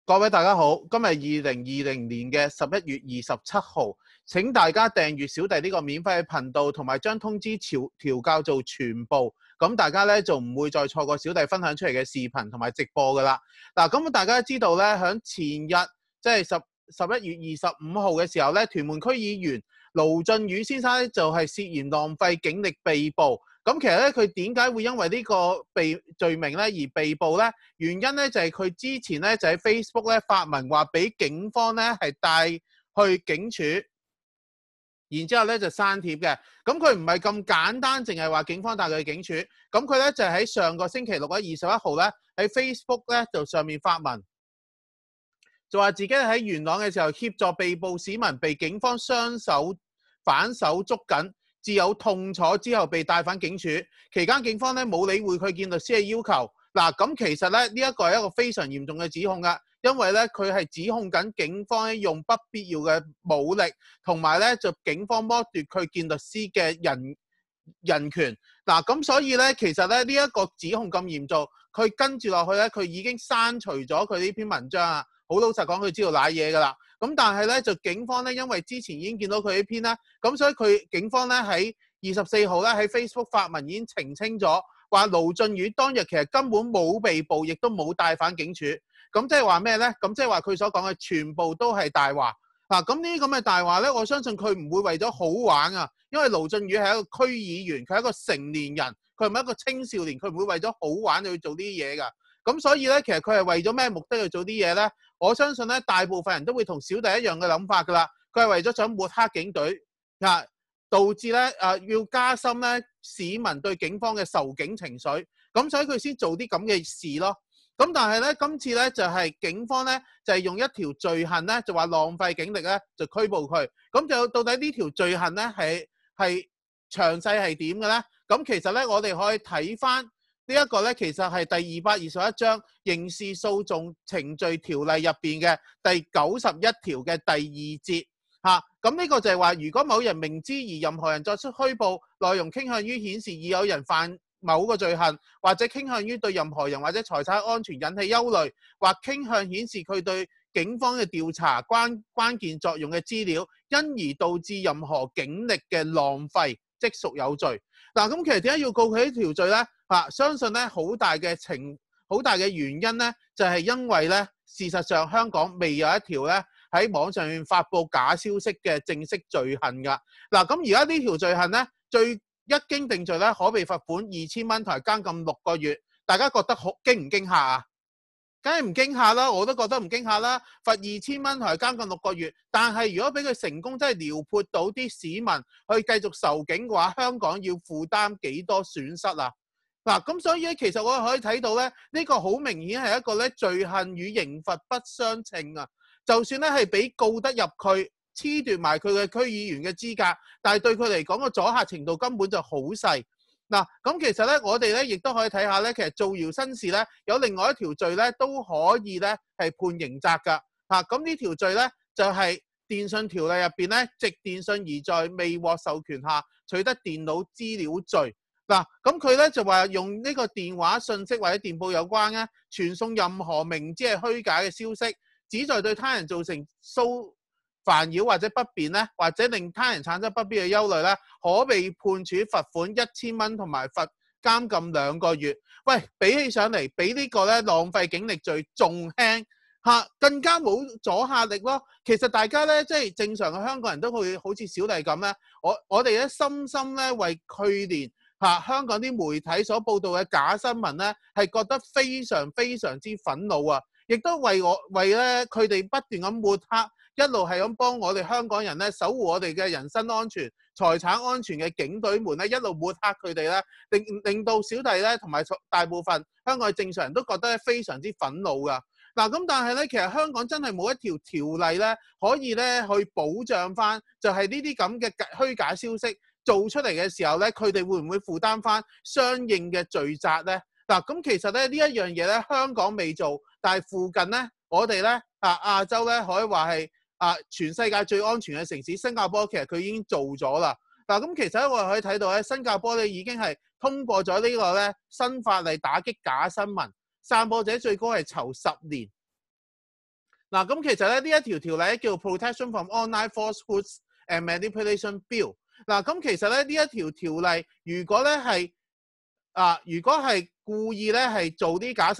各位大家好，今日2020年嘅11月27號，請大家訂閱小弟呢個免費嘅頻道，同埋將通知調校做全部，咁大家咧就唔會再錯過小弟分享出嚟嘅視頻同埋直播噶啦。嗱，咁大家知道咧，響前日即係11月25號嘅時候咧，屯門區議員盧俊宇先生咧就係涉嫌浪費警力被捕。咁其實咧，佢點解會因為呢個罪名咧而被捕咧？原因咧就係佢之前咧就喺 Facebook 咧發文話俾警方咧係帶去警署，然之後咧就刪帖嘅。咁佢唔係咁簡單，淨係話警方帶佢去警署。咁佢咧就喺上個星期六喺21號咧喺 Facebook 咧就上面發文，就話自己喺元朗嘅時候協助被捕市民被警方反手捉緊，自有痛楚之後被帶返警署，期間警方咧冇理會佢見律師嘅要求。嗱，咁其實咧呢一個係一個非常嚴重嘅指控㗎，因為咧佢係指控緊警方咧用不必要嘅武力，同埋咧就警方剝奪佢見律師嘅人權。嗱，咁所以咧其實咧呢一個指控咁嚴重，佢跟住落去咧佢已經刪除咗佢呢篇文章啊。好老實講，佢知道瀨嘢㗎啦。咁但係咧就警方咧因為之前已經見到佢呢篇啦，咁所以警方咧喺24號咧喺 Facebook 發文已經澄清咗，話盧俊宇當日其實根本冇被捕，亦都冇帶返警署。咁即係話咩咧？咁即係話佢所講嘅全部都係大話。嗱，咁呢啲咁嘅大話咧，我相信佢唔會為咗好玩啊，因為盧俊宇係一個區議員，佢係一個成年人，佢唔係一個青少年，佢唔會為咗好玩去做呢啲嘢㗎。咁所以咧，其實佢係為咗咩目的去做啲嘢咧？我相信咧，大部分人都會同小弟一樣嘅諗法㗎啦。佢係為咗想抹黑警隊啊，導致咧要加深咧市民對警方嘅仇警情緒，咁所以佢先做啲咁嘅事咯。咁但係咧，今次咧就係警方咧就係用一條罪行咧，就話浪費警力咧就拘捕佢。咁就到底呢條罪行咧係詳細係點嘅咧？咁其實咧，我哋可以睇翻。呢一個咧，其實係第221章刑事訴訟程序條例入邊嘅第91條嘅第2節嚇。咁呢個就係話，如果某人明知而任何人作出虛報，內容傾向於顯示已有人犯某個罪行，或者傾向於對任何人或者財產安全引起憂慮，或傾向顯示佢對警方嘅調查關鍵作用嘅資料，因而導致任何警力嘅浪費，即屬有罪。嗱，咁其實點解要告佢呢條罪咧？相信咧好大嘅原因咧，就係因為咧，事實上香港未有一條咧喺網上面發布假消息嘅正式罪行㗎。嗱，咁而家呢條罪行咧，一經定罪咧，可被罰款2000蚊同埋監禁6個月。大家覺得好驚唔驚嚇啊？梗係唔驚嚇啦，我都覺得唔驚嚇啦。罰2000蚊同埋監禁6個月，但係如果俾佢成功真係撩撥到啲市民去繼續仇警嘅話，香港要負擔幾多損失啊？嗱，咁所以咧，其實我可以睇到咧，呢個好明顯係一個咧罪行與刑罰不相稱啊。就算咧係俾告得入去，褫奪埋佢嘅區議員嘅資格，但係對佢嚟講個阻嚇程度根本就好細。嗱，咁其實咧，我哋咧亦都可以睇下咧，其實造謠生事咧，有另外一條罪咧都可以咧係判刑責㗎。咁呢條罪咧就係電訊條例入邊咧，藉電訊而在未獲授權下取得電腦資料罪。嗱，咁佢咧就話用呢個電話訊息或者電報有關咧，傳送任何明知係虛假嘅消息，旨在對他人造成煩擾或者不便咧，或者令他人產生不必要嘅憂慮咧，可被判處罰款1000蚊同埋罰監禁2個月。喂，比起上嚟，比呢個咧浪費警力罪仲輕嚇，更加冇阻嚇力咯。其實大家咧即係正常嘅香港人都會好似小弟咁咧，我哋咧深深咧為去年香港啲媒體所報道嘅假新聞咧，係覺得非常非常之憤怒啊！亦都為咧佢哋不斷咁抹黑。一路係咁幫我哋香港人咧守護我哋嘅人身安全、財產安全嘅警隊們咧，一路抹黑佢哋咧，令到小弟咧同埋大部分香港嘅正常人都覺得非常之憤怒㗎。嗱，咁但係咧，其實香港真係冇一條條例咧，可以咧去保障翻，就係呢啲咁嘅虛假消息做出嚟嘅時候咧，佢哋會唔會負擔翻相應嘅罪責咧？嗱，咁其實咧呢一樣嘢咧，香港未做，但係附近咧，我哋咧亞洲咧可以話係全世界最安全嘅城市新加坡，其實佢已經做咗啦。嗱，咁其實我哋可以睇到咧，新加坡咧已經係通過咗呢個咧新法例打擊假新聞，散播者最高係囚10年。嗱，咁其實咧呢一條條例叫 Protection from Online Falsehoods and Manipulation Bill。嗱，咁其實咧呢一條條例，如果係故意咧係做啲假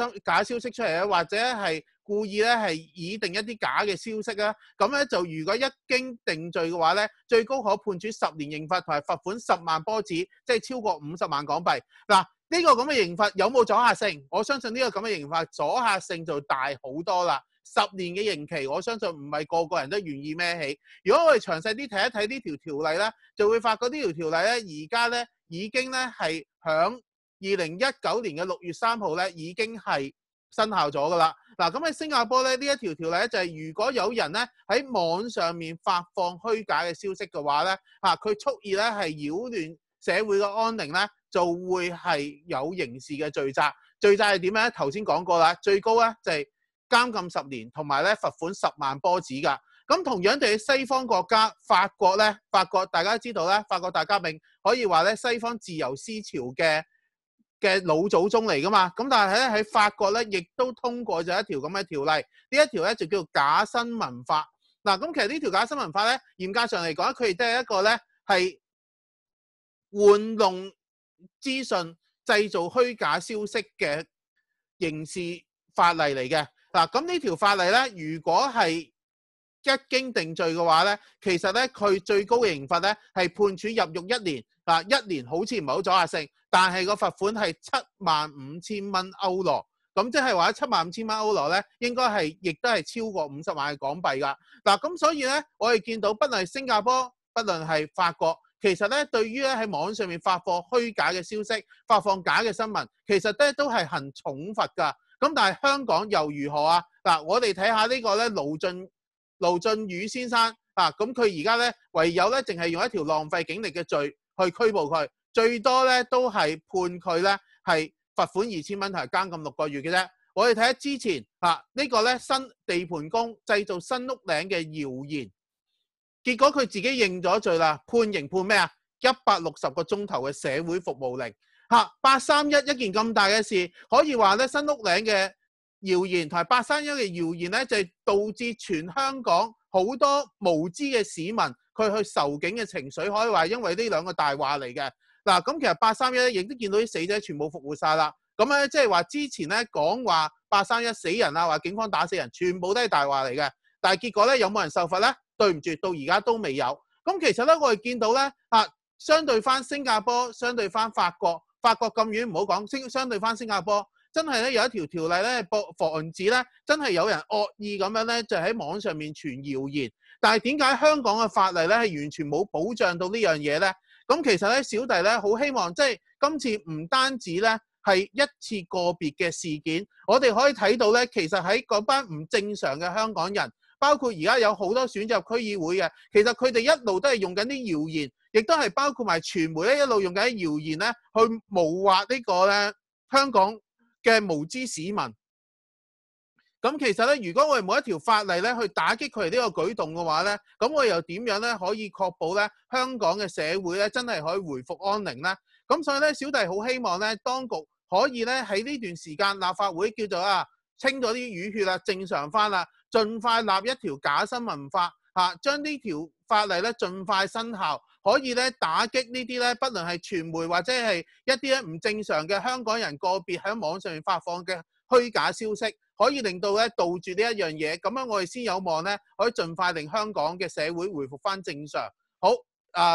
消息出嚟咧，或者係故意咧係擬定一啲假嘅消息咧，咁咧就如果一經定罪嘅話咧，最高可判處10年刑罰同埋罰款10萬波子，即係超過50萬港幣。嗱，呢個咁嘅刑罰有冇阻嚇性？我相信呢個咁嘅刑罰阻嚇性就大好多啦。10年嘅刑期，我相信唔係個個人都願意孭起。如果我哋詳細啲睇一睇呢條條例咧，就會發覺呢條條例咧，而家咧已經咧係響2019年嘅6月3號咧已經係生效咗㗎啦。嗱，咁喺新加坡咧呢一條條例咧就係如果有人咧喺網上面發放虛假嘅消息嘅話咧，佢蓄意咧係擾亂社會嘅安寧咧，就會係有刑事嘅罪責。罪責係點咧？頭先講過啦，最高咧就係監禁10年，同埋咧罰款10萬波子㗎。咁同樣地喺西方國家，法國大家知道咧，法國大革命可以話咧西方自由思潮嘅老祖宗嚟㗎嘛。咁但係咧喺法國咧，亦都通過咗一條咁嘅條例，呢一條咧就叫做假新聞法。嗱，咁其實呢條假新聞法咧，嚴格上嚟講，佢亦都係一個咧係玩弄資訊、製造虛假消息嘅刑事法例嚟嘅。嗱，咁呢條法例咧，如果係一經定罪嘅話咧，其實咧佢最高嘅刑罰咧係判處入獄1年。1年好似唔係好阻嚇性，但係個罰款係75,000蚊歐羅。咁即係話75,000蚊歐羅咧，應該係亦都係超過50萬嘅港幣㗎。嗱，咁所以咧，我哋見到不論係新加坡，不論係法國，其實咧對於咧喺網上面發放虛假嘅消息、發放假嘅新聞，其實咧都係行重罰㗎。咁但係香港又如何啊？嗱，我哋睇下呢個咧盧俊宇先生咁佢而家咧唯有咧淨係用一條浪費警力嘅罪去拘捕佢，最多咧都係判佢咧係罰款2,000蚊同埋監禁6個月嘅啫。我哋睇下之前呢個咧新地盤工製造新屋嶺嘅謠言，結果佢自己認咗罪啦，判刑判咩啊？160個鐘頭嘅社會服務令。831一件咁大嘅事，可以話咧新屋嶺嘅謠言同埋831嘅謠言咧，就係導致全香港好多無知嘅市民佢去仇警嘅情緒，可以話因為呢兩個大話嚟嘅。嗱，咁其實831咧亦都見到啲死者全部復活晒啦。咁咧即係話之前咧講話831死人啊，話警方打死人，全部都係大話嚟嘅。但係結果咧有冇人受罰咧？對唔住，到而家都未有。咁其實咧我哋見到咧相對翻新加坡，相對翻法國咁遠唔好講，相對翻新加坡，真係咧有一條條例咧，防止咧真係有人惡意咁樣咧，就喺網上面傳謠言。但係點解香港嘅法例咧係完全冇保障到呢樣嘢咧？咁其實咧小弟咧好希望即係今次唔單止咧係一次個別嘅事件，我哋可以睇到咧，其實喺嗰班唔正常嘅香港人，包括而家有好多選擇區議會嘅，其實佢哋一路都係用緊啲謠言，亦都係包括埋傳媒咧一路用緊啲謠言咧去誣惑呢個咧香港嘅無知市民。咁其實咧，如果我哋冇一條法例咧去打擊佢哋呢個舉動嘅話咧，咁我哋又點樣咧可以確保咧香港嘅社會咧真係可以回復安寧咧？咁所以咧，小弟好希望咧當局可以咧喺呢段時間立法會叫做清咗啲淤血啦，正常翻啦，盡快立一條假新聞法將呢條法例咧盡快生效，可以咧打擊呢啲咧不論係傳媒或者係一啲咧唔正常嘅香港人個別喺網上面發放嘅虛假消息，可以令到咧杜絕呢一樣嘢，咁樣我哋先有望咧可以盡快令香港嘅社會回復翻正常。好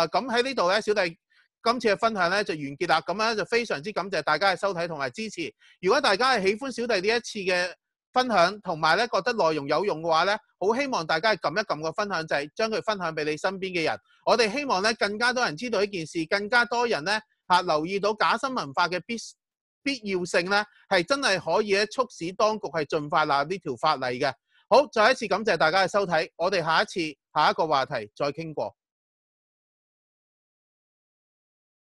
咁喺呢度咧，小弟今次嘅分享咧就完結啦。咁樣就非常之感謝大家嘅收睇同埋支持。如果大家係喜歡小弟呢一次嘅分享，同埋咧覺得內容有用嘅話咧，好希望大家係撳一撳個分享掣，將佢分享俾你身邊嘅人。我哋希望咧更加多人知道呢件事，更加多人咧留意到假新聞法嘅必要性咧，係真係可以咧促使當局係盡快立呢條法例嘅。好，再一次感謝大家嘅收睇，我哋下一個話題再傾過。